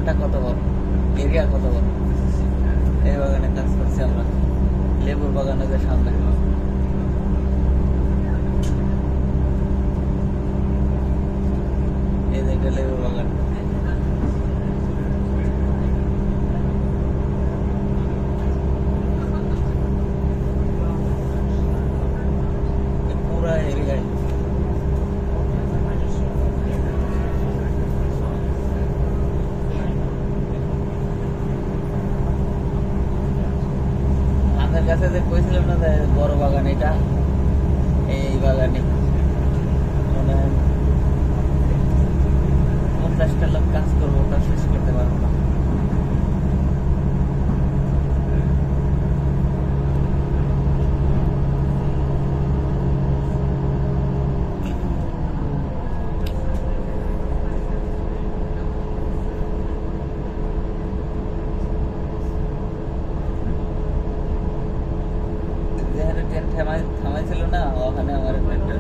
বাগানটা কত বড়, এরিয়া কত বড়। এই বাগানে কাজ করছি আমরা, লেবুর বাগানে যে সামনে। এই যে এটা লেবুর বাগান। পুরা এরিয়ায় আমাদের কাছে যে কইছিলাম না যে বড় বাগান, এটা এই বাগানে মনে হয় 50টা লোক কাজ করবো, তা শেষ করতে পারবো না। যেখানে ট্রেন থামাইছিল না, ওখানে আমার একটা